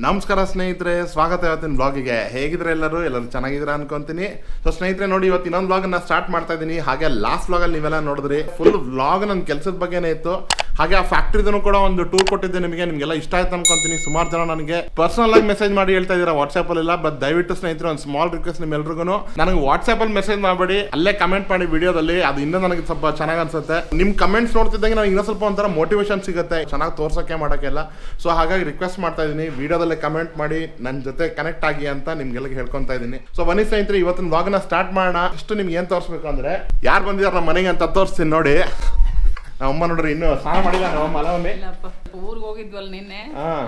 ನಮಸ್ಕಾರ ಸ್ನೇಹಿತರೆ, ಸ್ವಾಗತ ಇವತ್ತಿನ ಬ್ಲಾಗಿಗೆ. ಹೇಗಿದ್ರೆ ಎಲ್ಲರೂ ಚೆನ್ನಾಗಿದ್ದೀರ ಅನ್ಕೊಂತೀನಿ. ಸೊ ಸ್ನೇಹಿತರೆ ನೋಡಿ, ಇವತ್ತು ಇನ್ನೊಂದು ಬ್ಲಾಗನ್ನ ಸ್ಟಾರ್ಟ್ ಮಾಡ್ತಾ ಇದ್ದೀನಿ. ಹಾಗೆ ಲಾಸ್ಟ್ ಬ್ಲಾಗಲ್ಲಿ ನೀವೆಲ್ಲ ನೋಡಿದ್ರಿ, ಫುಲ್ ಬ್ಲಾಗ್ ನನ್ನ ಕೆಲಸದ ಬಗ್ಗೆನೇ ಇತ್ತು. ಹಾಗೆ ಆ ಫ್ಯಾಕ್ಟ್ರಿದೂ ಕೂಡ ಒಂದು ಟೂರ್ ಕೊಟ್ಟಿದ್ದೆ. ನಿಮಗೆಲ್ಲ ಇಷ್ಟ ಆಯ್ತು ಅನ್ಕೊಂತೀನಿ. ಸುಮಾರು ಜನ ನನಗೆ ಪರ್ಸನಲ್ ಆಗಿ ಮೆಸೇಜ್ ಮಾಡಿ ಹೇಳ್ತಾ ಇದ್ದೀರಾ, ವಾಟ್ಸ್ಆ್ಯಪಲ್ಲ. ಬಟ್ ದಯವಿಟ್ಟು ಸ್ನೇಹಿತರೆ ಒಂದು ಸ್ಮಾಲ್ ರಿಕ್ವೆಸ್ಟ್ ನಿಮ್ಮೆಲ್ರಿಗೂ, ನನಗೆ ವಾಟ್ಸ್ಆ್ಯಪಲ್ಲಿ ಮೆಸೇಜ್ ಮಾಡಬೇಡಿ, ಅಲ್ಲೇ ಕಮೆಂಟ್ ಮಾಡಿ ವಿಡಿಯೋದಲ್ಲಿ. ಅದು ಇನ್ನೂ ನನಗೆ ಸ್ವಲ್ಪ ಚೆನ್ನಾಗಿ ಅನ್ಸುತ್ತೆ. ನಿಮ್ಮ ಕಮೆಂಟ್ಸ್ ನೋಡ್ತಿದ್ದಂಗೆ ನನಗೆ ಇನ್ನೂ ಸ್ವಲ್ಪ ಒಂಥರ ಮೋಟಿವೇಶನ್ ಸಿಗುತ್ತೆ, ಚೆನ್ನಾಗಿ ತೋರ್ಸೋಕ್ಕೆ ಮಾಡೋಕ್ಕೆಲ್ಲ. ಸೊ ಹಾಗಾಗಿ ರಿಕ್ವೆಸ್ಟ್ ಮಾಡ್ತಾ ಇದ್ದೀನಿ, ವಿಡಿಯೋದಲ್ಲೇ ಕಮೆಂಟ್ ಮಾಡಿ ನನ್ನ ಜೊತೆ ಕನೆಕ್ಟ್ ಆಗಿ ಅಂತ ನಿಮ್ಗೆಲ್ಲ ಹೇಳ್ಕೊಂತಾ ಇದ್ದೀನಿ. ಸೊ ಬನ್ನಿ ಸ್ನೇಹಿತರೆ, ಇವತ್ತಿನ ವ್ಲಾಗ್ನ ಸ್ಟಾರ್ಟ್ ಮಾಡೋಣ. ಅಷ್ಟು ನಿಮ್ಗೆ ಏನು ತೋರಿಸ್ಬೇಕು ಅಂದ್ರೆ, ಯಾರು ಬಂದಿದ್ದಾರೆ ನಮ್ಮ ಮನೆಗೆ ಅಂತ ತೋರಿಸ್ತೀನಿ ನೋಡಿ. ನಮ್ಮಮ್ಮ ನೋಡ್ರಿ, ಇನ್ನು ಸ್ನಾನ ಮಾಡಿಲ್ಲ ನಮ್ಮಮ್ಮ. ಅಲ್ಲ ಒಮ್ಮೆ ಊರಿಗೆ ಹೋಗಿದ್ವಲ್ಲ ನಿನ್ನೆ,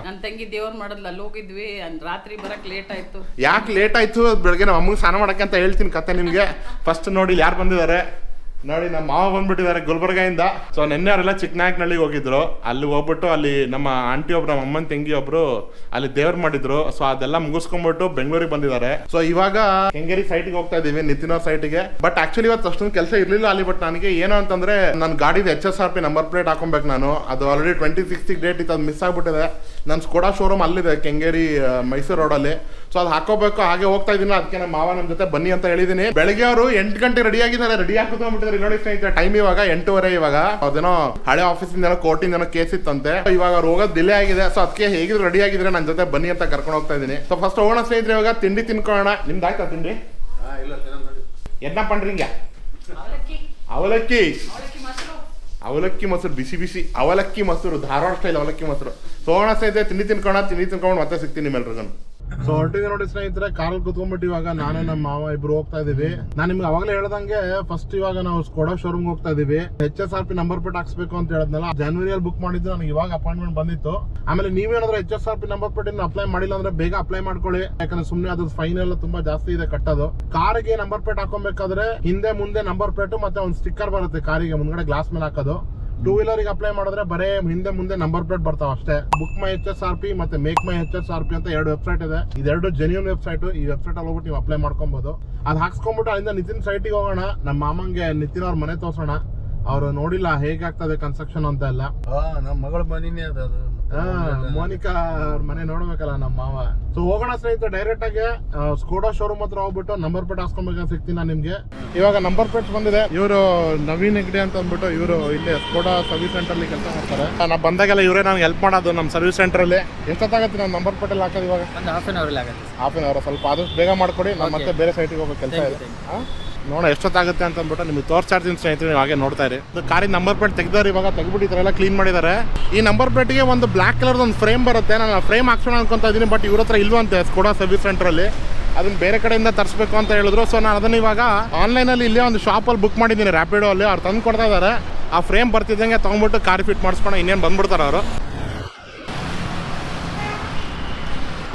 ನನ್ನ ತಂಗಿ ದೇವ್ರ ಮಾಡದ್ಲ, ಅಲ್ಲಿ ಹೋಗಿದ್ವಿ. ರಾತ್ರಿ ಬರಕ್ ಲೇಟ್ ಆಯ್ತು. ಯಾಕೆ ಲೇಟ್ ಆಯ್ತು? ಬೆಳಗ್ಗೆ ನಮ್ಮ ಅಮ್ಮಗೆ ಸ್ನಾನ ಮಾಡಕ್ಕೆ ಅಂತ ಹೇಳ್ತೀನಿ ಕತೆ ನಿಮ್ಗೆ. ಫಸ್ಟ್ ನೋಡಿ ಯಾರು ಬಂದಿದ್ದಾರೆ ನೋಡಿ, ನಮ್ಮ ಮಾವ ಬಂದ್ಬಿಟ್ಟಿದ್ದಾರೆ ಗುಲ್ಬರ್ಗಾಯಿಂದ. ಸೊ ನಿನ್ನೆ ಅವರೆಲ್ಲ ಚಿಕ್ಕನಾಯಕನಹಳ್ಳಿಗೆ ಹೋಗಿದ್ರು. ಅಲ್ಲಿ ಹೋಗ್ಬಿಟ್ಟು ಅಲ್ಲಿ ನಮ್ಮ ಆಂಟಿ ಒಬ್ರು, ನಮ್ಮ ಅಮ್ಮನ ತಂಗಿ ಒಬ್ರು ಅಲ್ಲಿ ದೇವ್ರು ಮಾಡಿದ್ರು. ಸೊ ಅದೆಲ್ಲ ಮುಗಿಸ್ಕೊಂಡ್ಬಿಟ್ಟು ಬೆಂಗಳೂರಿಗೆ ಬಂದಿದ್ದಾರೆ. ಸೊ ಇವಾಗ ಕೆಂಗೇರಿ ಸೈಟ್ಗೆ ಹೋಗ್ತಾ ಇದೀವಿ, ನಿತಿನ್ ಅವ್ರ ಸೈಟ್ಗೆ. ಬಟ್ ಆಕ್ಚುಲಿ ಇವತ್ತು ಅಷ್ಟೊಂದು ಕೆಲಸ ಇರ್ಲಿಲ್ಲ ಅಲ್ಲಿ. ಬಟ್ ನನಗೆ ಏನು ಅಂತಂದ್ರೆ, ನನ್ನ ಗಾಡಿದ HSRP ನಂಬರ್ ಪ್ಲೇಟ್ ಹಾಕೊಬೇಕು ನಾನು. ಅದು ಆಲ್ರೆಡಿ 26 ಡೇಟ್ ಇತ್ತು, ಅದು ಮಿಸ್ ಆಗ್ಬಿಟ್ಟಿದೆ. ನನ್ನ ಸ್ಕೋಡಾ ಶೋರೂಮ್ ಅಲ್ಲಿದೆ ಕೆಂಗೇರಿ ಮೈಸೂರು ರೋಡಲ್ಲಿ. ಸೊ ಅದು ಹಾಕೋಬೇಕು. ಹಾಗೆ ಹೋಗ್ತಾ ಇದೀನಿ. ಅದಕ್ಕೆ ನಮ್ಮ ಮಾವ ನಮ್ಮ ಜೊತೆ ಬನ್ನಿ ಅಂತ ಹೇಳಿದೀನಿ. ಬೆಳಗ್ಗೆ ಅವರು 8 ಗಂಟೆ ರೆಡಿ ಆಗಿದ್ದಾರೆ. ರೆಡಿ ಹಾಕೋಬಿಟ್ಟಿದ್ದಾರೆ ನೋಡಿ ಸ್ನೇಹಿತರೆ. ಟೈಮ್ ಇವಾಗ 8:30. ಇವಾಗ ಅದೇನೋ ಹಳೆ ಆಫೀಸಿಂದ ಕೋರ್ಟಿಂದ ಕೇಸ್ ಇತ್ತಂತೆ. ಇವಾಗ ಅವ್ರು ಹೋಗೋದು ಡಿಲೇ ಆಗಿದೆ. ಸೊ ಅದಕ್ಕೆ ಹೇಗಿದ್ರು ರೆಡಿ ಆಗಿದ್ರೆ ನನ್ನ ಜೊತೆ ಬನ್ನಿ ಅಂತ ಕರ್ಕೊಂಡು ಹೋಗ್ತಾ ಇದೀನಿ. ಸೊ ಫಸ್ಟ್ ಹೋಗೋಣ ಸ್ನೇಹಿತರೆ, ಇವಾಗ ತಿಂಡಿ ತಿನ್ಕೊಳ್ಳೋಣ. ನಿಮ್ದು ಆಯ್ತಾ ತಿಂಡಿ? ಎನ್ನ ಪಂಡ್ರಿಂಗ ಅವಲಕ್ಕಿ ಅವಲಕ್ಕಿ ಮೊಸರು, ಬಿಸಿ ಬಿಸಿ ಅವಲಕ್ಕಿ ಮೊಸರು, ಧಾರವಾಡ ಸ್ಟೈಲ್ ಅವಲಕ್ಕಿ ಮೊಸರು. ಸೊ ಹೋಗೋಣ ಸ್ನೇಹಿತರೆ, ತಿಂಡಿ ತಿನ್ಕೊಂಡು ಮತ್ತೆ ಸಿಗ್ತೀನಿ ನಿಮ್ಮೆಲ್ರಿಗೂ. ಸೊ ಹೊರಟಿದೆ ನೋಡಿ ಸ್ನೇಹಿತರೆ, ಕಾರಲ್ಲಿ ಕುತ್ಕೊಂಡ್ಬಿಟ್ಟು ಇವಾಗ ನಾನು ನಮ್ಮ ಮಾವ ಇಬ್ರು ಹೋಗ್ತಾ ಇದೀವಿ. ನಾನು ನಿಮ್ಗೆ ಅವಾಗಲೇ ಹೇಳ್ದಂಗೆ ಫಸ್ಟ್ ಇವಾಗ ನಾವು ಸ್ಕೋಡಾ ಶೋರೂಮ್ ಹೋಗ್ತಾ ಇದೀವಿ. HSRP ನಂಬರ್ ಪ್ಲೇಟ್ ಹಾಕ್ಸ್ಬೇಕು ಅಂತ ಹೇಳಿದ್ನಲ್ಲ, ಜನವರಿಯಲ್ಲಿ ಬುಕ್ ಮಾಡಿದ್ದು. ನನಗೆ ಇವಾಗ ಅಪಾಯಿಂಟ್ಮೆಂಟ್ ಬಂದಿತ್ತು. ಆಮೇಲೆ ನೀವೇನಾದ್ರೂ HSRP ನಂಬರ್ ಪ್ಲೇಟ್ ಅಪ್ಲೈ ಮಾಡಿಲ್ಲ ಅಂದ್ರೆ ಬೇಗ ಅಪ್ಲೈ ಮಾಡ್ಕೊಳ್ಳಿ. ಯಾಕಂದ್ರೆ ಸುಮ್ಮನೆ ಅದು ಫೈನ್ ಎಲ್ಲ ತುಂಬಾ ಜಾಸ್ತಿ ಇದೆ ಕಟ್ಟೋದು. ಕಾರಿಗೆ ನಂಬರ್ ಪ್ಲೇಟ್ ಹಾಕೊಬೇಕಾದ್ರೆ ಹಿಂದೆ ಮುಂದೆ ನಂಬರ್ ಪ್ಲೇಟ್ ಮತ್ತೆ ಒಂದು ಸ್ಟಿಕ್ಕರ್ ಬರುತ್ತೆ ಕಾರಿಗೆ ಮುಂದ್ಗಡೆ ಗ್ಲಾಸ್ ಮೇಲೆ ಹಾಕೋದು. 2 ವೀಲರ್ಗೆ ಅಪ್ಲೈ ಮಾಡಿದ್ರೆ ಬರೇ ಹಿಂದೆ ಮುಂದೆ ನಂಬರ್ ಪ್ಲೇಟ್ ಬರ್ತಾವ ಅಷ್ಟೇ. ಬುಕ್ ಮೈ HSRP ಮತ್ತೆ ಮೇಕ್ ಮೈ HSRP ಅಂತ 2 ವೆಬ್ಸೈಟ್ ಇದೆ. ಇದೆರಡು ಜೆನ್ಯೂನ್ ವೆಬ್ಸೈಟ್. ಈ ವೆಬ್ಸೈಟ್ ಅಲ್ಲಿ ಹೋಗ್ಬಿಟ್ಟು ನೀವು ಅಪ್ಲೈ ಮಾಡ್ಕೊಬಹುದು. ಅದು ಹಾಕ್ಸ್ಕೊಂಡ್ಬಿಟ್ಟು ಅಲ್ಲಿಂದ ನಿತಿನ್ ಸೈಟಿಗೆ ಹೋಗೋಣ. ನಮ್ಮ ಮಾಮಂಗೆ ನಿತಿನ್ ಅವ್ರ ಮನೆ ತೋರ್ಸೋಣ. ಅವ್ರು ನೋಡಿಲ್ಲ ಹೇಗಾಗ್ತದೆ ಕನ್ಸ್ಟ್ರಕ್ಷನ್ ಅಂತ ಎಲ್ಲ. ನಮ್ಮ ಮಗಳ ಮನಿನೇ ಅದು. ಮೋನಿಕಾ ಅವ್ರ ಮನೆ ನೋಡ್ಬೇಕಲ್ಲ ನಮ್ಮ ಮಾವ. ಸೊ ಹೋಗೋಣ ಸ್ನೇಹಿತರೆ, ಡೈರೆಕ್ಟ್ ಆಗಿ ಸ್ಕೋಡಾ ಶೋರೂಮ್ ಹತ್ರ ಹೋಗ್ಬಿಟ್ಟು ನಂಬರ್ ಪ್ಲೇಟ್ ಹಾಸ್ಕೊಬೇಕಂತ ಸಿಗ್ತೀನಿ ನಾನು ನಿಮ್ಗೆ. ಇವಾಗ ನಂಬರ್ ಪ್ಲೇಟ್ ಬಂದಿದೆ. ಇವರು ನವೀನ್ ಹೆಗ್ಡೆ ಅಂತ ಅಂದ್ಬಿಟ್ಟು ಇವರು ಇಲ್ಲಿ ಸ್ಕೋಡಾ ಸರ್ವಿಸ್ ಸೆಂಟರ್ ಅಲ್ಲಿ ಕೆಲಸ ಮಾಡ್ತಾರೆ. ನಾವು ಬಂದಾಗೆಲ್ಲ ಇವರೇ ನನಗೆ ಹೆಲ್ಪ್ ಮಾಡೋದು ನಮ್ಮ ಸರ್ವಿಸ್ ಸೆಂಟರ್ ಅಲ್ಲಿ. ಎಷ್ಟೊತ್ತಾಗತ್ತೆ ನಾನು ನಂಬರ್ ಪ್ಲೇಟ್ ಅಲ್ಲಿ ಹಾಕೋದು? ಇವಾಗ ಒಂದು ಹಾಫ್ ಆನ್ ಅವರ್ ಆಗುತ್ತೆ. Half an hour. ಸ್ವಲ್ಪ ಆದಷ್ಟು ಬೇಗ ಮಾಡ್ಕೊಡಿ, ನಾವು ಮತ್ತೆ ಬೇರೆ ಸೈಟಿಗೆ ಹೋಗೋ ಕೆಲಸ ಇದೆ. ನೋಡ ಎಷ್ಟೊತ್ತಾಗುತ್ತೆ ಅಂತ ಅಂದ್ಬಿಟ್ಟು ನಿಮ್ಗೆ ತೋರಿಸ್ತಾ ಇರ್ತೀನಿ ಸ್ನೇಹಿತರೆ, ನೀವು ಹಾಗೆ ನೋಡ್ತಾ ಇರಿ. ಕಾರಿನ ನಂಬರ್ ಪ್ಲೇಟ್ ತೆಗ್ದಾರೆ, ಇವಾಗ ತೆಗ್ಬಿಟ್ಟು ಎಲ್ಲ ಕ್ಲೀನ್ ಮಾಡಿದ್ದಾರೆ. ಈ ನಂಬರ್ ಪ್ಲೇಟ್ಗೆ ಒಂದು ಬ್ಲಾಕ್ ಕಲರ್ ಒಂದು ಫ್ರೇಮ್ ಬರುತ್ತೆ. ನಾನು ಫ್ರೇಮ್ ಹಾಕ್ಸೋಣ ಅನ್ಕೊಂತ ಇದ್ದೀನಿ. ಬಟ್ ಇವ್ರ ಹತ್ರ ಇಲ್ವಂತೆ ಸ್ಕೋಡಾ ಸರ್ವಿಸ್ ಸೆಂಟರ್ ಅಲ್ಲಿ. ಅದನ್ನ ಬೇರೆ ಕಡೆಯಿಂದ ತರಿಸ್ಬೇಕು ಅಂತ ಹೇಳಿದ್ರು. ಸೊ ನಾನು ಅದನ್ನ ಇವಾಗ ಆನ್ಲೈನಲ್ಲಿ ಇಲ್ಲೇ ಒಂದು ಶಾಪಲ್ಲಿ ಬುಕ್ ಮಾಡಿದ್ದೀನಿ, ರ್ಯಾಪಿಡೋ ಅಲ್ಲಿ. ಅವ್ರು ತಂದು ಕೊಡ್ತಾ ಇದ್ದಾರೆ. ಆ ಫ್ರೇಮ್ ಬರ್ತಿದ್ದಂಗೆ ತೊಗೊಂಡ್ಬಿಟ್ಟು ಕಾರ್ ಫಿಟ್ ಮಾಡಿಸ್ಕೊಂಡು ಇನ್ನೇನು ಬಂದ್ಬಿಡ್ತಾರೆ ಅವರು.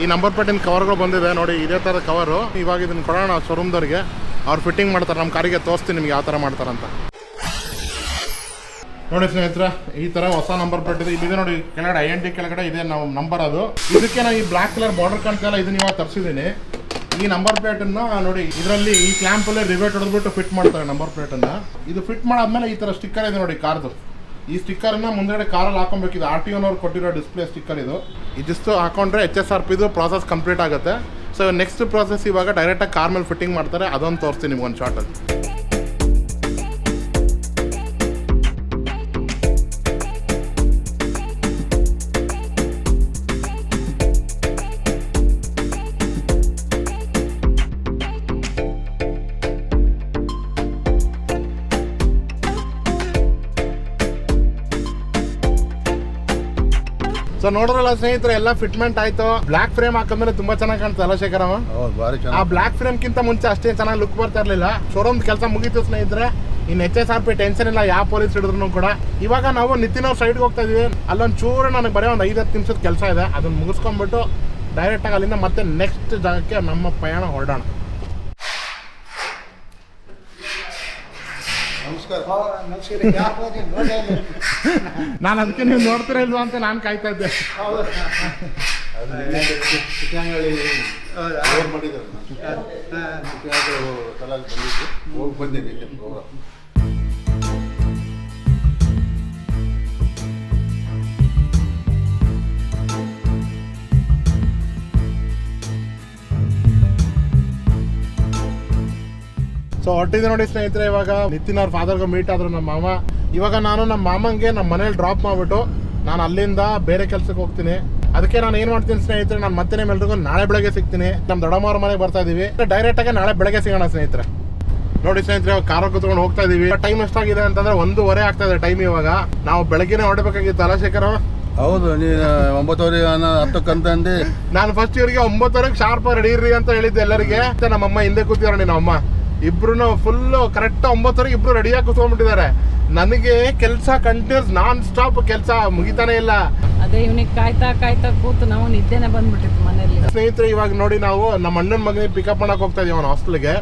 ಈ ನಂಬರ್ ಪ್ಲೇಟಿನ ಕವರ್ಗಳು ಬಂದಿದೆ ನೋಡಿ, ಇದೇ ಥರ ಕವರು. ಇವಾಗ ಇದನ್ನು ಕೊಡೋಣ ಶೋರೂಮ್ದವ್ರಿಗೆ, ಅವ್ರು ಫಿಟ್ಟಿಂಗ್ ಮಾಡ್ತಾರೆ. ನಮ್ಮ ಕಾರಿಗೆ ತೋರಿಸ್ತೀನಿ ನಿಮ್ಗೆ ಯಾವ ಥರ ಮಾಡ್ತಾರಂತ. ನೋಡಿ ಸ್ನೇಹಿತರೆ, ಈ ಥರ ಹೊಸ ನಂಬರ್ ಪ್ಲೇಟ್ ಇದೆ. ಇಲ್ಲಿದೆ ನೋಡಿ ಕೆಳಗಡೆ INT ಕೆಳಗಡೆ ಇದೆ ನಾವು ನಂಬರ್. ಅದು ಇದಕ್ಕೆ ನಾನು ಈ ಬ್ಲ್ಯಾಕ್ ಕಲರ್ ಬಾರ್ಡರ್ ಕಾಣ್ತಲ್ಲ, ಇದನ್ನ ಇವಾಗ ತರಿಸಿದ್ದೀನಿ. ಈ ನಂಬರ್ ಪ್ಲೇಟನ್ನು ನೋಡಿ, ಇದರಲ್ಲಿ ಈ ಕ್ಲ್ಯಾಂಪಲ್ಲೇ ರಿವೇಟ್ ಹೊಡೆದ್ಬಿಟ್ಟು ಫಿಟ್ ಮಾಡ್ತಾರೆ ನಂಬರ್ ಪ್ಲೇಟನ್ನು. ಇದು ಫಿಟ್ ಮಾಡಾದ್ಮೇಲೆ ಈ ಥರ ಸ್ಟಿಕ್ಕರ್ ಇದೆ ನೋಡಿ ಕಾರ್ದು. ಈ ಸ್ಟಿಕ್ಕರ್ನ ಮುಂದೆಗಡೆ ಕಾರಲ್ಲಿ ಹಾಕೊಬೇಕು. ಇದು RTOನವ್ರು ಕೊಟ್ಟಿರೋ ಡಿಸ್ಪ್ಲೇ ಸ್ಟಿಕ್ಕರ್ ಇದು. ಇದಿಷ್ಟು ಹಾಕೊಂಡ್ರೆ HSRPದು ಪ್ರಾಸೆಸ್ ಕಂಪ್ಲೀಟ್ ಆಗುತ್ತೆ. ಸೊ ನೆಕ್ಸ್ಟ್ ಪ್ರಾಸೆಸ್ ಇವಾಗ ಡೈರೆಕ್ಟಾಗಿ ಕಾರ್ ಮೇಲೆ ಫಿಟ್ಟಿಂಗ್ ಮಾಡ್ತಾರೆ. ಅದೊಂದು ತೋರಿಸ್ತೀನಿ ನಿಮ್ಗೆ ಒಂದು ಶಾರ್ಟಲ್ಲಿ. ಸೊ ನೋಡ್ರಲ್ಲ ಸ್ನೇಹಿತರೆ, ಎಲ್ಲ ಫಿಟ್ಮೆಂಟ್ ಆಯ್ತು. ಬ್ಲಾಕ್ ಫ್ರೇಮ್ ಹಾಕಿದ್ರೆ ತುಂಬಾ ಚೆನ್ನಾಗಿ ಕಾಣ್ತದೆ ಅಲ್ಲ ಶೇಖರಮ್ಮ? ಆ ಬ್ಲಾಕ್ ಫ್ರೇಮ್ ಕಿಂತ ಮುಂಚೆ ಅಷ್ಟೇ ಚೆನ್ನಾಗಿ ಲುಕ್ ಬರ್ತಾ ಇರ್ಲಿಲ್ಲ. ಶೋರೂಮ್ ಕೆಲಸ ಮುಗೀತು ಸ್ನೇಹಿತರೆ. ಇನ್ನು HSRP ಟೆನ್ಷನ್ ಇಲ್ಲ, ಯಾವ ಪೊಲೀಸ್ ಹಿಡಿದ್ರು ಕೂಡ. ಇವಾಗ ನಾವು ನಿತಿನ್ ಅವ್ರ ಸೈಡ್ಗೆ ಹೋಗ್ತಾ ಇದೀವಿ. ಅಲ್ಲೊಂದು ಚೂರು ನನಗೆ ಬರೀ ಒಂದು 5-10 ನಿಮಿಷದ ಕೆಲಸ ಇದೆ. ಅದನ್ನ ಮುಗಿಸ್ಕೊಂಡ್ಬಿಟ್ಟು ಡೈರೆಕ್ಟಾಗಿ ಅಲ್ಲಿಂದ ಮತ್ತೆ ನೆಕ್ಸ್ಟ್ ಜಾಗಕ್ಕೆ ನಮ್ಮ ಪಯಣ ಹೊರಡೋಣ. ನಾನು ಅದಕ್ಕೆ ನೀವು ನೋಡ್ತೀರಾ ಇಲ್ವಾ ಅಂತ ನಾನು ಕಾಯ್ತಾ ಇದ್ದೆ. ಹೋಗಿ ಬಂದಿದ್ದೀನಿ. ಹೊಟ್ಟಿದೆ ನೋಡಿ ಸ್ನೇಹಿತರೆ. ಇವಾಗ ನಿತಿನ್ ಅವ್ರ ಫಾದರ್ಗೆ ಮೀಟ್ ಆದ್ರು ನಮ್ಮ ಮಾಮ. ಇವಾಗ ನಾನು ನಮ್ಮ ಮಾಮಂಗೆ ನಮ್ಮ ಮನೇಲಿ ಡ್ರಾಪ್ ಮಾಡ್ಬಿಟ್ಟು ನಾನು ಅಲ್ಲಿಂದ ಬೇರೆ ಕೆಲ್ಸಕ್ಕೆ ಹೋಗ್ತೀನಿ. ಅದಕ್ಕೆ ನಾನು ಏನ್ ಮಾಡ್ತೀನಿ ಸ್ನೇಹಿತರೆ, ನಾನು ಮತ್ತೆ ನಿಮ್ಮೆಲ್ರಿಗೂ ನಾಳೆ ಬೆಳಗ್ಗೆ ಸಿಗ್ತೀನಿ. ನಮ್ಮ ದೊಡ್ಡಮ್ಮವ್ರ ಮನೆಗೆ ಬರ್ತಾ ಇದೀವಿ. ಡೈರೆಕ್ಟ್ ಆಗಿ ನಾಳೆ ಬೆಳಗ್ಗೆ ಸಿಗೋಣ ಸ್ನೇಹಿತರೆ. ನೋಡಿ ಸ್ನೇಹಿತರೆ, ಕಾರ್ ಕುತ್ಕೊಂಡು ಹೋಗ್ತಾ ಇದೀವಿ. ಟೈಮ್ ಎಷ್ಟಾಗಿದೆ ಅಂತಂದ್ರೆ 1:30 ಆಗ್ತಾ ಇದೆ ಟೈಮ್. ಇವಾಗ ನಾವು ಬೆಳಗ್ಗೆನೆ ಹೊರಡಬೇಕಾಗಿತ್ತು ಅಲ್ಲ ಶೇಖರ? ಹೌದು, ನೀನು 9:10 10 ಅಂದೆ. ನಾನು ಫಸ್ಟ್ ಇವರಿಗೆ 9:00 ಶಾರ್ಪ್ ರೆಡಿ ಇರ್ರಿ ಅಂತ ಹೇಳಿದ್ದೆ ಎಲ್ಲರಿಗೆ. ನಮ್ಮಮ್ಮ ಹಿಂದೆ ಕೂತಿದಾರೆ, ನಮ್ಮ ಅಮ್ಮ ಇಬ್ರು ಫುಲ್ ಕರೆಕ್ಟ್ 9:00 ಇಬ್ರು ರೆಡಿಯಾಗಿ ಕೂತ್ಕೊಂಡ್ಬಿಟ್ಟಿದ್ದಾರೆ. ನನಗೆ ಕೆಲಸ ಕಂಟಿನ್ಯೂಸ್ ನಾನ್ ಸ್ಟಾಪ್ ಕೆಲಸ ಮುಗಿತಾನೆ ಇಲ್ಲ. ಅದೇ ಇವನಿಗೆ ಕಾಯ್ತಾ ಕೂತು ನಾವು ನಿದ್ದೆನೆ ಬಂದ್ಬಿಟ್ಟಿತ್ತು ಮನೆಯಲ್ಲಿ. ಸ್ನೇಹಿತರೆ, ಇವಾಗ ನೋಡಿ ನಾವು ನಮ್ಮ ಅಣ್ಣನ ಮಗನಿಗೆ ಪಿಕಪ್ ಮಾಡಕ್ ಹೋಗ್ತಾ ಇದೀವಿ ಅವನ ಹಾಸ್ಟೆಲ್ಗೆ.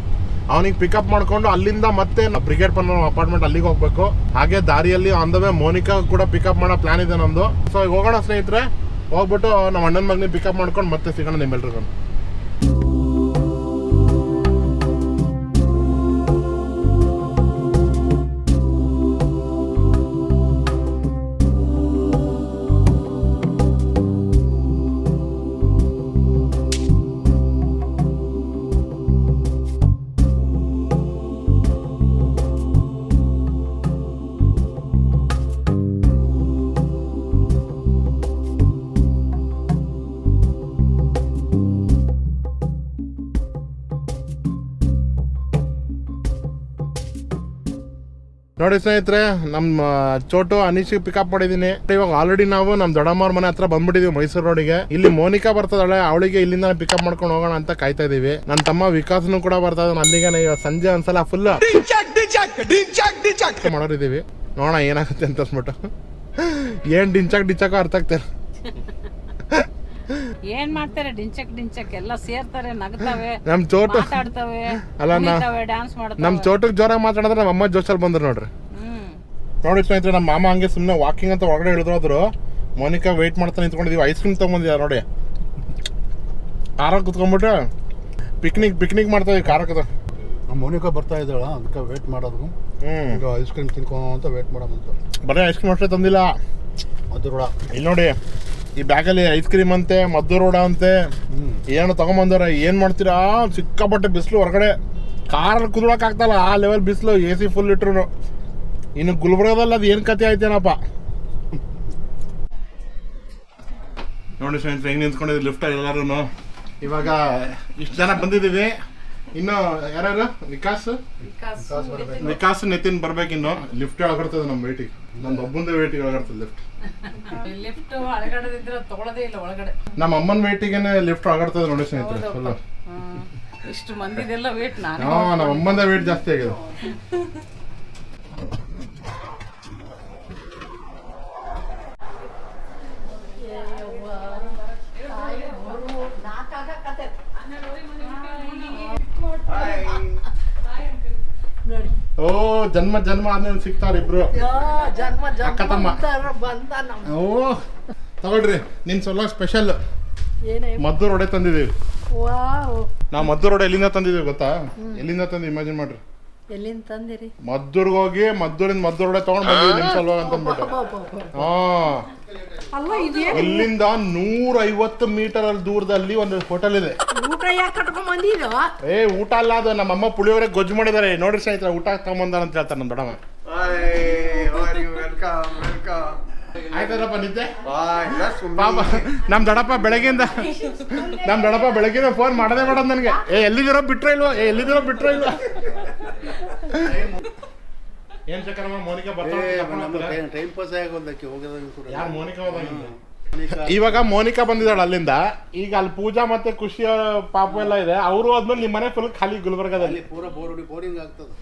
ಅವನಿಗೆ ಪಿಕಪ್ ಮಾಡ್ಕೊಂಡು ಅಲ್ಲಿಂದ ಮತ್ತೆ ಬ್ರಿಗೇಡ್ ಪನ್ನ ಅಪಾರ್ಟ್ಮೆಂಟ್ ಅಲ್ಲಿಗೆ ಹೋಗ್ಬೇಕು. ಹಾಗೆ ದಾರಿಯಲ್ಲಿ ಆನ್ ದ ವೇ ಮೋನಿಕಾ ಕೂಡ ಪಿಕಪ್ ಮಾಡೋ ಪ್ಲಾನ್ ಇದೆ ನಮ್ದು. ಸೊ ಈಗ ಹೋಗೋಣ ಸ್ನೇಹಿತರೆ. ಹೋಗ್ಬಿಟ್ಟು ನಮ್ಮ ಅಣ್ಣನ ಮಗನಿಗೆ ಪಿಕಪ್ ಮಾಡ್ಕೊಂಡು ಮತ್ತೆ ಸಿಗೋಣ ನಿಮ್ಮೆಲ್ರಿಗೂ. ನೋಡಿ ಸ್ನೇಹಿತರೆ, ನಮ್ಮ ಚೋಟು ಅನೀಶಿಗೆ ಪಿಕಪ್ ಮಾಡಿದೀನಿ. ಇವಾಗ ಆಲ್ರೆಡಿ ನಾವು ನಮ್ಮ ದೊಡ್ಡಮ್ಮವ್ರ ಮನೆ ಹತ್ರ ಬಂದ್ಬಿಟ್ಟಿದೀವಿ ಮೈಸೂರು ರೋಡಿಗೆ. ಇಲ್ಲಿ ಮೋನಿಕಾ ಬರ್ತದಾಳೆ, ಅವಳಿಗೆ ಇಲ್ಲಿಂದ ಪಿಕಪ್ ಮಾಡ್ಕೊಂಡು ಹೋಗೋಣ ಅಂತ ಕಾಯ್ತಾ ಇದೀವಿ. ನನ್ನ ತಮ್ಮ ವಿಕಾಸ್ನು ಕೂಡ ಬರ್ತಾ ಇದ್ದಾನೆ ಅಲ್ಲಿಗೆ. ಸಂಜೆ ಒಂದ್ಸಲ ಫುಲ್ ಮಾಡೋರಿದೀವಿ, ನೋಡೋಣ ಏನಾಗುತ್ತೆ ಅಂತ ಅನ್ಸ್ಬಿಟ್ಟು. ಏನ್ ಡಿಂಚಾಕ್ ಅರ್ಥ ಆಗ್ತಾರೆ. ಏನ್ ಮಾಡ್ತಾರೆ, ಡಿಂಚಕ್ ಎಲ್ಲ ಸೇರ್ತಾರೆ, ನಗ್ತಾವೆ, ನಮ್ ಚೋಟು ಮಾತಾಡ್ತವೆ, ಅಲ್ಲ ಡ್ಯಾನ್ಸ್ ಮಾಡ್ತವೆ. ನಮ್ ಚೋಟಕ್ ಜೋರಾಗಿ ಮಾತಾಡಿದ್ರೆ ನಮ್ಮ ಅಮ್ಮ ಜೋಶಲ್ಲಿ ಬಂದ್ರು ನೋಡ್ರಿ. ನೋಡಿ ಸ್ನೇಹಿತರೆ, ನಮ್ಮ ಮಾಮ ಹಂಗೆ ಸುಮ್ಮನೆ ವಾಕಿಂಗ್ ಅಂತ ಹೊರಗಡೆ ಇಳಿದ್ರೋದ್ರು. ಮೋನಿಕಾ ವೆಯ್ಟ್ ಮಾಡ್ತಾ ನಿಂತ್ಕೊಂಡಿದೀವಿ. ಐಸ್ ಕ್ರೀಮ್ ತಗೊಂಬಂದಿದ್ದಾರೆ ನೋಡಿ. ಕಾರಾಗ ಕುತ್ಕೊಂಡ್ಬಿಟ್ಟು ಪಿಕ್ನಿಕ್ ಮಾಡ್ತಾ ಇದೀವಿ ಕಾರಕ್ಕೆ. ನಮ್ಮ ಮೋನಿಕಾ ಬರ್ತಾ ಇದ್ದಾಳ, ಅದಕ್ಕೆ ವೇಟ್ ಮಾಡೋದು. ಈಗ ಐಸ್ ಕ್ರೀಮ್ ತಿನ್ಕೊ ಅಂತ ವೇಟ್ ಮಾಡೋದಂತ. ಬರೀ ಐಸ್ ಕ್ರೀಮ್ ಅಷ್ಟೇ ತಂದಿಲ್ಲ, ಮಧುರೋಡ ಇಲ್ಲಿ ನೋಡಿ ಈ ಬ್ಯಾಗಲ್ಲಿ ಐಸ್ ಕ್ರೀಮ್ ಅಂತೆ, ಮಧುರೋಡ ಅಂತೆ, ಏನು ತಗೊಂಬಂದಾರ. ಏನ್ ಮಾಡ್ತೀರಾ, ಸಿಕ್ಕಾಪಟ್ಟೆ ಬಿಸಿಲು ಹೊರಗಡೆ. ಕಾರಲ್ಲಿ ಕುದ್ರಕ್ ಆಗ್ತಲ್ಲ ಆ ಲೆವೆಲ್ ಬಿಸಿಲು. AC ಫುಲ್ ಇಟ್ರು. ಇನ್ನು ಗುಲ್ಬರ್ಗದಲ್ಲಿ ಅದು ಏನ್ ಕತೆ ಆಯ್ತೇನಪ್ಪ. ನೋಡಿ ಸ್ನೇಹಿತರೆ, ಹೆಂಗ್ ನಿಂತ್ಕೊಂಡಿದ್ವಿ ಲಿಫ್ಟ್ ಎಲ್ಲಾರು. ಇವಾಗ ಇಷ್ಟು ಜನ ಬಂದಿದ್ದೀವಿ. ಇನ್ನು ಯಾರ್ಯಾರು? ವಿಕಾಸ್ ನಿತಿನ್ ಬರ್ಬೇಕಿನ್ನು. ಲಿಫ್ಟ್ ಒಳಗಡ್ತದೆ ನಮ್ಮ ವೇಟಿಗೆ. ನನ್ನ ಒಬ್ಬಂದೇ ವೇಟಿಗೆ ಒಳಗಡ್ತದೆ ಲಿಫ್ಟ್. ಲಿಫ್ಟ್ ಒಳಗಡೆ ತಗೊಳ್ಳೋದೇ ಇಲ್ಲ ಒಳಗಡೆ. ನಮ್ಮ ಅಮ್ಮನ ವೇಟಿಗೆನೆ ಲಿಫ್ಟ್ ಒಳಗಡ್ತದೆ ನೋಡಿ ಸ್ನೇಹಿತರೆ ಫುಲ್. ಇಷ್ಟು ಮಂದಿದೆಲ್ಲ ವೇಟ್ ನಾನು. ನಮ್ಮ ಅಮ್ಮಂದ ವೇಟ್ ಜಾಸ್ತಿ ಆಗಿದೆ. ಓ ಜನ್ಮ ಆದ್ಮೇಲೆ ಸಿಗ್ತಾರ ಇಬ್ರು ಅಕ್ಕ ತಮ್ಮ. ಓ ತಗೊಳ್ರಿ, ನಿನ್ ಸಲ ಸ್ಪೆಷಲ್ ಮದ್ದೂರ್ ವಡೆ ತಂದಿದೀವಿ ನಾವು. ಮದ್ದೂರ್ ವಡೆ ಎಲ್ಲಿಂದ ತಂದಿದೀವಿ ಗೊತ್ತಾ? ಎಲ್ಲಿಂದ ತಂದು ಇಮ್ಯಾಜಿನ್ ಮಾಡ್ರಿ. ಎಲ್ಲಿಂದ ತಂದಿರಿ? ಮದ್ದೂರ್ಗೆ ಹೋಗಿ ಮದ್ದೂರಿಂದ ಮದ್ದೂರ್ ವಡೆ ತಗೊಂಡ್ ಬಂದಿವಿ ನಿಮ್ ಸಲುವಾಗಿ ಅಂತ ಅಂದ್ಬಿಟ್ಟು. ಇಲ್ಲಿಂದ 150 ಮೀಟರ್ ಅಲ್ಲಿ ದೂರದಲ್ಲಿ ಒಂದು ಹೋಟೆಲ್ ಇದೆ. ಊಟ ಯಾಕೆ ಕಟ್ಕೊಂಡ್ ಬಂದಿರೋ? ಊಟ ಅಲ್ಲ, ಅದು ನಮ್ಮಮ್ಮ ಪುಳಿಯೋಗರೆ ಗೊಜ್ಜು ಮಾಡಿದಾರೆ. ನೋಡ್ರಿ ಸ್ನೇಹಿತರೆ, ಊಟ ತಗೊಂಬಂದಾರ ಅಂತ ಹೇಳ್ತಾರೆ ನಮ್ಮ ದೊಡ್ಡಮ್ಮ. ಆಯ್ತಪ್ಪ ನಿದ್ದೆ ಪಾಪ. ನಮ್ ದೊಡ್ಡಪ್ಪ ಬೆಳಗ್ಗೆಯಿಂದ ಫೋನ್ ಮಾಡದೇ ಮಾಡೋದು ನನಗೆ. ಎಲ್ಲಿದಿರೋ ಬಿಟ್ರೆ ಇಲ್ವಾ, ಏನ್ ಚಕ್ರಮ್ಮ ಮೋನಿಕಾ ಟೈಮ್ ಪಾಸ್ ಆಗೋದಕ್ಕೆ ಹೋಗೋದಕ್ಕೆ. ಯಾರು ಮೋನಿಕಾ? ಇವಾಗ ಮೋನಿಕಾ ಬಂದಿದ್ದಾಳ ಅಲ್ಲಿಂದ. ಈಗ ಅಲ್ಲಿ ಪೂಜಾ ಮತ್ತೆ ಖುಷಿ ಪಾಪ ಎಲ್ಲ ಇದೆ. ಅವರು ಆದ್ಮೇಲೆ ನಿಮ್ಮ ಮನೆ ಫುಲ್ ಖಾಲಿ ಗುಲ್ಬರ್ಗದಲ್ಲಿ. ಪೂರಾ ಬೋರಿಂಗ್ ಆಗ್ತದೆ.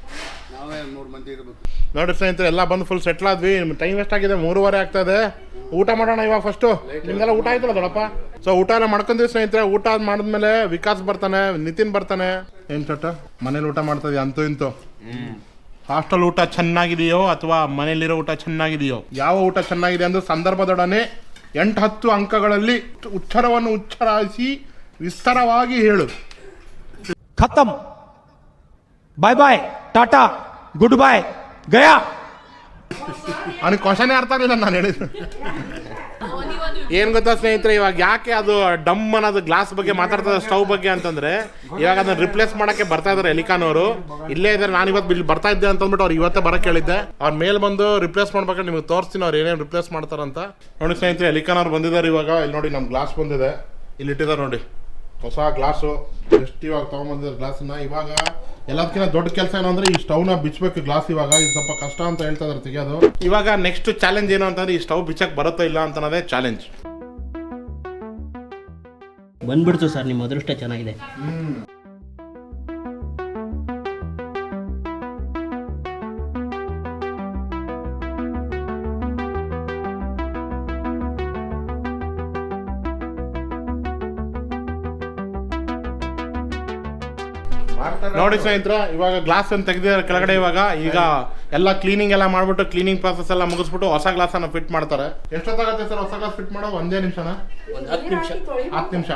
ನಾವೇ 3 ಮಂದಿ ಇರ್ಬೇಕು. ನೋಡಿ ಸ್ನೇಹಿತರೆ, ಎಲ್ಲ ಬಂದು ಫುಲ್ ಸೆಟ್ಲ್ ಆದ್ವಿ. ಟೈಮ್ ಎಷ್ಟಾಗಿದೆ? 3:30 ಆಗ್ತದೆ. ಊಟ ಮಾಡೋಣ ಇವಾಗ ಫಸ್ಟು. ನಿಮ್ಗೆಲ್ಲ ಊಟ ಆಯ್ತಲ್ಲ ದೊಡ್ಡಪ್ಪ? ಸೊ ಊಟ ಎಲ್ಲ ಮಾಡ್ಕೊಂತೀವಿ ಸ್ನೇಹಿತರೆ. ಊಟ ಮಾಡಿದ್ಮೇಲೆ ವಿಕಾಸ್ ಬರ್ತಾನೆ, ನಿತಿನ್ ಬರ್ತಾನೆ. ಏನ್ ಚೋಟ ಮನೇಲಿ ಊಟ ಮಾಡ್ತಾ ಇದೀಯ ಅಂತೂ ಇಂತೂ? ಹಾಸ್ಟೆಲ್ ಊಟ ಚೆನ್ನಾಗಿದೆಯೋ ಅಥವಾ ಮನೇಲಿರೋ ಊಟ ಚೆನ್ನಾಗಿದೆಯೋ? ಯಾವ ಊಟ ಚೆನ್ನಾಗಿದೆ ಅಂದ್ರೆ ಸಂದರ್ಭದೊಡನೆ 8-10 ಅಂಕಗಳಲ್ಲಿ ಉಚ್ಚರವನ್ನು ಉಚ್ಚರಿಸಿ ವಿಸ್ತಾರವಾಗಿ ಹೇಳು. ಖತಮ್, ಬಾಯ್ ಬಾಯ್, ಟಾಟಾ, ಗುಡ್ ಬಾಯ್, ಗಯಾ. ಅವನಿಗೆ ಕ್ವಶನೇ ಅರ್ಥ ಆಗಲಿಲ್ಲ ನಾನು ಹೇಳಿದ್ರು. ಏನ್ ಗೊತ್ತಾ ಸ್ನೇಹಿತರೆ, ಇವಾಗ ಯಾಕೆ ಅದು ಡಮ್ ಅನ್ನೋದು ಗ್ಲಾಸ್ ಬಗ್ಗೆ ಮಾತಾಡ್ತಾರೆ ಸ್ಟವ್ ಬಗ್ಗೆ ಅಂತಂದ್ರೆ, ಇವಾಗ ಅದನ್ನ ರಿಪ್ಲೇಸ್ ಮಾಡಕ್ಕೆ ಬರ್ತಾ ಇದಾರೆ ಎಲಿಕಾನವರು. ಇಲ್ಲೇ ಇದಾರೆ, ನಾನು ಇವತ್ತು ಇಲ್ಲಿ ಬರ್ತಾ ಇದ್ದೆ ಅಂತ ಅಂದ್ಬಿಟ್ಟು ಅವ್ರು ಇವತ್ತೇ ಬರಕ್ಕೆ ಹೇಳಿದ್ದೆ. ಅವ್ರ ಮೇಲೆ ಬಂದು ರಿಪ್ಲೇಸ್ ಮಾಡ್ಬೇಕಾದ್ರೆ ನಿಮ್ಗೆ ತೋರಿಸ್ತೀನಿ ಅವ್ರು ಏನೇನು ರಿಪ್ಲೇಸ್ ಮಾಡ್ತಾರಂತ. ನೋಡಿ ಸ್ನೇಹಿತರೆ, ಎಲಿಕಾನ್ ಅವ್ರು ಬಂದಿದ್ದಾರೆ ಇವಾಗ. ಇಲ್ಲಿ ನೋಡಿ ನಮ್ಮ ಗ್ಲಾಸ್ ಬಂದಿದೆ, ಇಲ್ಲಿ ಇಟ್ಟಿದ್ದಾರೆ ನೋಡಿ ಹೊಸ ಗ್ಲಾಸು. ಎಷ್ಟು ಇವಾಗ ತೊಗೊಂಬಂದಿದ್ದಾರೆ ಗ್ಲಾಸನ್ನ. ಇವಾಗ ಎಲ್ಲದಕ್ಕಿಂತ ದೊಡ್ಡ ಕೆಲಸ ಏನಂದ್ರೆ ಈ ಸ್ಟವ್ನ ಬಿಚ್ಚಬೇಕು ಗ್ಲಾಸ್. ಇವಾಗ ಇದು ಸ್ವಲ್ಪ ಕಷ್ಟ ಅಂತ ಹೇಳ್ತಾ ಇದಾರೆ ತೆಗಿಯೋದು. ಇವಾಗ ನೆಕ್ಸ್ಟ್ ಚಾಲೆಂಜ್ ಏನು ಅಂತಂದ್ರೆ ಈ ಸ್ಟವ್ ಬಿಚ್ಚಕ್ ಬರುತ್ತೋ ಇಲ್ಲ ಅಂತ ಅನ್ನೋದೇ ಚಾಲೆಂಜ್. ಬಂದ್ಬಿಡ್ತು ಸರ್, ನಿಮ್ಮ ಅದೃಷ್ಟ ಚೆನ್ನಾಗಿದೆ. ನೋಡಿ ಸ್ನೇಹಿತರೆ, ಇವಾಗ ಗ್ಲಾಸ್ ಅನ್ನು ತೆಗೆದಿದ್ದಾರೆ ಕೆಳಗಡೆ. ಇವಾಗ ಎಲ್ಲ ಕ್ಲೀನಿಂಗ್ ಎಲ್ಲ ಮಾಡ್ಬಿಟ್ಟು ಕ್ಲೀನಿಂಗ್ ಪ್ರಾಸೆಸ್ ಎಲ್ಲ ಮುಗಿಸ್ಬಿಟ್ಟು ಹೊಸ ಗ್ಲಾಸ್ ಅನ್ನ ಫಿಟ್ ಮಾಡ್ತಾರೆ. ಎಷ್ಟೊತ್ತಾಗುತ್ತೆ ಸರ್ ಹೊಸ ಗ್ಲಾಸ್ ಫಿಟ್ ಮಾಡೋ? ಒಂದೇ ನಿಮಿಷನಾ? 10 ನಿಮಿಷ.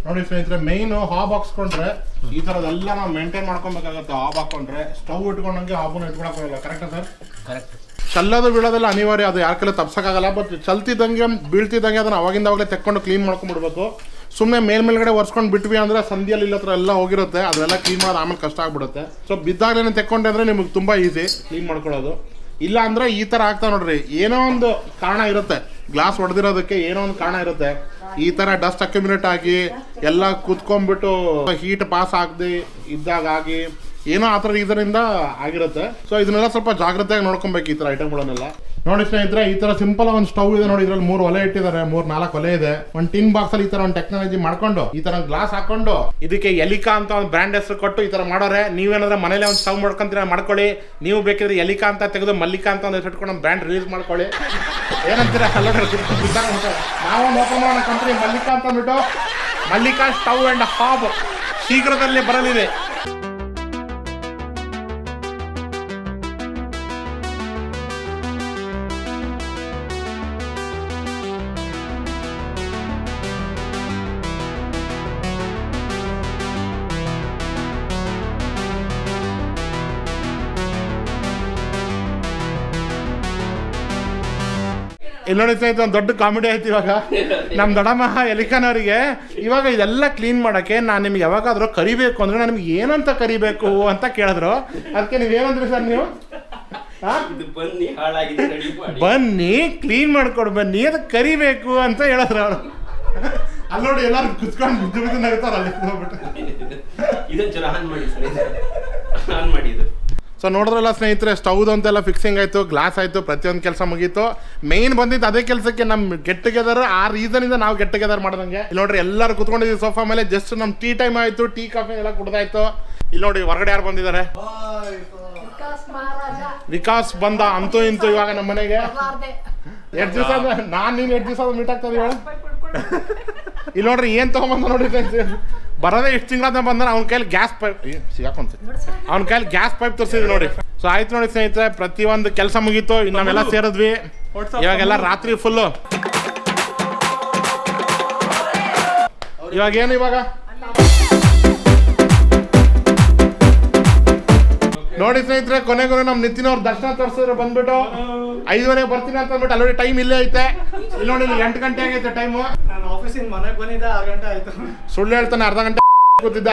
ನೋಡಿ ಸ್ನೇಹಿತರೆ, ಮೇನ್ ಹಾಬ್ ಹಾಕ್ಸ್ಕೊಂಡ್ರೆ ಈ ತರದೆಲ್ಲ ನಾವು ಮೇಂಟೈನ್ ಮಾಡ್ಕೊಬೇಕಾಗತ್ತೆ. ಹಾಬ್ ಹಾಕೊಂಡ್ರೆ ಸ್ಟವ್ ಇಟ್ಕೊಂಡಂಗೆ ಹಾಬನ್ನ ಇಟ್ಕೊಳಕ್ಕಾಗಲ್ಲ. ಕರೆಕ್ಟಾ ಸರ್? ಕರೆಕ್ಟ್. ಚಲ್ಲೋದು ಬೀಳೋದೆಲ್ಲ ಅನಿವಾರ್ಯ, ಅದು ಯಾರ ಕೈಲಿ ತಪ್ಸಕ್ಕಾಗಲ್ಲ. ಬಟ್ ಚಲ್ತಿದ್ದಂಗೆ ಬೀಳ್ತಿದ್ದಂಗೆ ಅದನ್ನ ಅವಾಗಲೇ ತೆಕ್ಕೊಂಡು ಕ್ಲೀನ್ ಮಾಡ್ಕೊಂಡ್ಬಿಡ್ಬೇಕು. ಸುಮ್ಮನೆ ಮೇಲ್ಗಡೆ ಒರ್ಸ್ಕೊಂಡು ಬಿಟ್ವಿ ಅಂದ್ರೆ ಸಂಧಿಯಲ್ಲಿ ಇಲ್ಲ ಹತ್ರ ಎಲ್ಲ ಹೋಗಿರುತ್ತೆ, ಅದೆಲ್ಲ ಕ್ಲೀನ್ ಮಾಡೋದು ಆಮೇಲೆ ಕಷ್ಟ ಆಗ್ಬಿಡುತ್ತೆ. ಸೊ ಬಿದ್ದಾಗಲೇ ತೆಕ್ಕೊಂಡೆ ಅಂದ್ರೆ ನಿಮಗೆ ತುಂಬಾ ಈಸಿ ಕ್ಲೀನ್ ಮಾಡ್ಕೊಳ್ಳೋದು. ಇಲ್ಲ ಅಂದ್ರೆ ಈ ತರ ಆಗ್ತಾ ನೋಡ್ರಿ, ಏನೋ ಒಂದು ಕಾರಣ ಇರುತ್ತೆ, ಗ್ಲಾಸ್ ಹೊಡೆದಿರೋದಕ್ಕೆ ಏನೋ ಒಂದು ಕಾರಣ ಇರುತ್ತೆ. ಈ ತರ ಡಸ್ಟ್ ಅಕ್ಯುಮಿನೇಟ್ ಆಗಿ ಎಲ್ಲ ಕುತ್ಕೊಂಡ್ಬಿಟ್ಟು ಹೀಟ್ ಪಾಸ್ ಆಗದೆ ಇದ್ದಾಗ ಆಗಿ ಏನೋ ಆ ಥರ ರೀಸನಿಂದ ಆಗಿರುತ್ತೆ. ಸೊ ಇದನ್ನೆಲ್ಲ ಸ್ವಲ್ಪ ಜಾಗ್ರತೆಯಾಗಿ ನೋಡ್ಕೊಬೇಕು ಈ ಥರ ಐಟಮ್ಗಳನ್ನೆಲ್ಲ. ನೋಡಿ ಸ್ನೇಹಿತರೆ, ಈ ಥರ ಸಿಂಪಲ್ ಒಂದು ಸ್ಟವ್ ಇದೆ ನೋಡಿ. ಇದ್ರಲ್ಲಿ 3 ಒಲೆ ಇಟ್ಟಿದ್ದಾರೆ, 4 ಒಲೆ ಇದೆ. ಒಂದು ಟಿನ್ ಬಾಕ್ಸ್ ಅಲ್ಲಿ ಈ ತರ ಒಂದು ಟೆಕ್ನಾಲಜಿ ಮಾಡ್ಕೊಂಡು ಈ ತರ ಗ್ಲಾಸ್ ಹಾಕೊಂಡು ಇದಕ್ಕೆ ಎಲಿಕಾ ಅಂತ ಒಂದು ಬ್ರ್ಯಾಂಡ್ ಹೆಸರು ಕೊಟ್ಟು ಈ ತರ ಮಾಡೋರೆ. ನೀವೇನಾದ್ರೆ ಮನೇಲಿ ಒಂದು ಸ್ಟವ್ ಮಾಡ್ಕೊಂತೀರ ಮಾಡ್ಕೊಳ್ಳಿ. ನೀವು ಬೇಕಿದ್ರೆ ಎಲಿಕಾ ಅಂತ ತೆಗೆದು ಮಲ್ಲಿಕಾ ಅಂತ ಒಂದು ಹೆಸರು ಇಟ್ಕೊಂಡು ಒಂದು ಬ್ರ್ಯಾಂಡ್ ರಿಲೀಸ್ ಮಾಡ್ಕೊಳ್ಳಿ. ಏನಂತೀರ? ನಾವು ಓಪನ್ ಮಾಡೋ ಕಂಪ್ನಿ ಮಲ್ಲಿಕಾ ಅಂತ ಅಂದ್ಬಿಟ್ಟು, ಮಲ್ಲಿಕಾ ಸ್ಟವ್ ಅಂಡ್ ಹಾಬ್ ಶೀಘ್ರದಲ್ಲೇ ಬರಲಿದೆ. ಇಲ್ಲಿ ನೋಡಿ ಸ್ನೇಹಿತರೆ, ಒಂದು ದೊಡ್ಡ ಕಾಮಿಡಿ ಆಯ್ತು ಇವಾಗ. ನಮ್ಮ ದೊಡ್ಡಮ್ಮ ಎಲಿಕಾನವರಿಗೆ ಇವಾಗ ಇದೆಲ್ಲ ಕ್ಲೀನ್ ಮಾಡಕ್ಕೆ ನಾನು ನಿಮ್ಗೆ ಯಾವಾಗಾದ್ರೂ ಕರಿಬೇಕು ಅಂದ್ರೆ ನಾನು ನಿಮ್ಗೆ ಏನಂತ ಕರಿಬೇಕು ಅಂತ ಕೇಳಿದ್ರು. ಅದಕ್ಕೆ ನೀವೇನಂದ್ರಿ ಸರ್ ನೀವು? ಬನ್ನಿ ಕ್ಲೀನ್ ಮಾಡ್ಕೊಡು ಬನ್ನಿ, ಅದಕ್ಕೆ ಕರಿಬೇಕು ಅಂತ ಹೇಳಿದ್ರು ಅವರು. ಅಲ್ಲಿ ನೋಡಿ ಎಲ್ಲಾರು ಕುತ್ಕೊಂಡು ಬಿದ್ದು ಬಿದ್ದು ನಗ್ತಾರ ಅಲ್ಲಿ ಹೋಗ್ಬಿಟ್ಟು. ಸೊ ನೋಡಿದ್ರಲ್ಲ ಸ್ನೇಹಿತರೆ, ಸ್ಟವ್ದು ಅಂತೆಲ್ಲ ಫಿಕ್ಸಿಂಗ್ ಆಯಿತು, ಗ್ಲಾಸ್ ಆಯಿತು, ಪ್ರತಿಯೊಂದು ಕೆಲಸ ಮುಗೀತು. ಮೇನ್ ಬಂದಿದ್ದು ಅದೇ ಕೆಲಸಕ್ಕೆ ನಮ್ಮ ಗೆಟ್ ಟುಗೆದರ್. ಆ ರೀಸನಿಂದ ನಾವು ಗೆಟ್ ಟುಗೆದರ್ ಮಾಡ್ದಂಗೆ. ಇಲ್ಲಿ ನೋಡ್ರಿ ಎಲ್ಲರೂ ಕುತ್ಕೊಂಡಿದ್ದೀವಿ ಸೋಫಾ ಮೇಲೆ. ಜಸ್ಟ್ ನಮ್ಮ ಟೀ ಟೈಮ್ ಆಯಿತು, ಟೀ ಕಾಫಿ ಎಲ್ಲ ಕುಡ್ದಾಯ್ತು. ಇಲ್ಲಿ ನೋಡಿ ಹೊರಗಡೆ ಯಾರು ಬಂದಿದ್ದಾರೆ? ವಿಕಾಸ್ ಬಂದ ಅಂತೂ ಇಂತೂ ಇವಾಗ ನಮ್ಮ ಮನೆಗೆ. 2 ದಿವಸ ನಾನು ನೀನು 2 ದಿವಸ ಮೀಟ್ ಆಗ್ತದೆ ಇವಾಗ. ಇಲ್ಲಿ ನೋಡ್ರಿ ಏನ್ ತಗೊಂಬಂದ ನೋಡಿ, ಬರೋದೇ ಎಷ್ಟು ತಿಂಗಳಾದ ಬಂದ. ಅವ್ನ ಕೈಲಿ ಗ್ಯಾಸ್ ಪೈಪ್ ಸಿಗಾಕೊಂತ, ಅವ್ನ ಕೈಲಿ ಗ್ಯಾಸ್ ಪೈಪ್ ತೋರಿಸಿದ್ವಿ ನೋಡಿ. ಸೊ ಆಯ್ತು ನೋಡಿ ಸ್ನೇಹಿತರೆ, ಪ್ರತಿಯೊಂದು ಕೆಲಸ ಮುಗೀತು. ಇನ್ನು ನಾವೆಲ್ಲ ಸೇರಿದ್ವಿ. ಇವಾಗೆಲ್ಲ ರಾತ್ರಿ ಫುಲ್ಲು. ಇವಾಗ ಏನು ಇವಾಗ ನೋಡಿ ಸ್ನೇಹಿತರೆ, ಕೊನೆಗೂ ನಮ್ಮ ನಿತಿನ್ ಅವ್ರ ದರ್ಶನ ತೋರಿಸಿದ್ರು. ಬಂದ್ಬಿಟ್ಟು 5:30 ಬರ್ತೀನಿ ಅಂತ ಅಂದ್ಬಿಟ್ಟು ಅಲ್ಲಿ ಟೈಮ್ ಇಲ್ಲೇ ಐತೆ. ಇಲ್ಲಿ ನೋಡಿ 8 ಗಂಟೆ ಆಗೈತೆ ಟೈಮು. ನಾನು ಆಫೀಸಿಂದ ಮನೆಗೆ ಬಂದಿದ್ದೆ 6 ಗಂಟೆ ಆಯ್ತು. ಸುಳ್ಳು ಹೇಳ್ತಾನೆ, ಅರ್ಧ ಗಂಟೆ ಕೂತಿದ್ದ.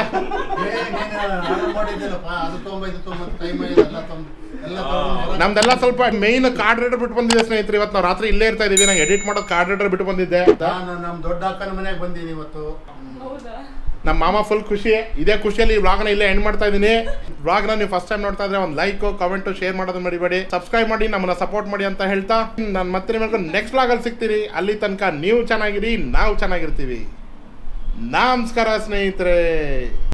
ನಮ್ದೆಲ್ಲ ಸ್ವಲ್ಪ ಮೇನ್ ಕಾರ್ಡ್ ರೈಡರ್ ಬಿಟ್ಟು ಬಂದಿದೆ ಸ್ನೇಹಿತರೆ. ಇವತ್ತು ನಾವು ರಾತ್ರಿ ಇಲ್ಲೇ ಇರ್ತಾ ಇದೀವಿ. ನಂಗೆ ಎಡಿಟ್ ಮಾಡೋದು ಕಾರ್ಡ್ ರೈಡರ್ ಬಿಟ್ಟು ಬಂದಿದ್ದೆ. ನಮ್ಮ ದೊಡ್ಡ ಅಕ್ಕನ ಮನೆಗೆ ಬಂದೀನಿ ಇವತ್ತು. ನಮ್ಮ ಮಾಮ ಫುಲ್ ಖುಷಿ. ಇದೇ ಖುಷಿಯಲ್ಲಿ ಈ ವ್ಲಾಗ್ನ ಇಲ್ಲೇ ಎಂಡ್ ಮಾಡ್ತಾ ಇದ್ದೀನಿ. ವ್ಲಾಗ್ನ ನೀವು ಫಸ್ಟ್ ಟೈಮ್ ನೋಡ್ತಾ ಇದ್ರೆ ಒಂದು ಲೈಕ್, ಕಮೆಂಟ್, ಶೇರ್ ಮಾಡೋದು ಮರಿಬೇಡಿ. ಸಬ್ಸ್ಕ್ರೈಬ್ ಮಾಡಿ, ನಮ್ಮನ್ನ ಸಪೋರ್ಟ್ ಮಾಡಿ ಅಂತ ಹೇಳ್ತಾ ನಾನು ಮತ್ತೆ ನಿಮಗೆ ನೆಕ್ಸ್ಟ್ ವ್ಲಾಗಲ್ಲಿ ಸಿಗ್ತೀರಿ. ಅಲ್ಲಿ ತನಕ ನೀವು ಚೆನ್ನಾಗಿರಿ, ನಾವು ಚೆನ್ನಾಗಿರ್ತೀವಿ. ನಮಸ್ಕಾರ ಸ್ನೇಹಿತರೆ.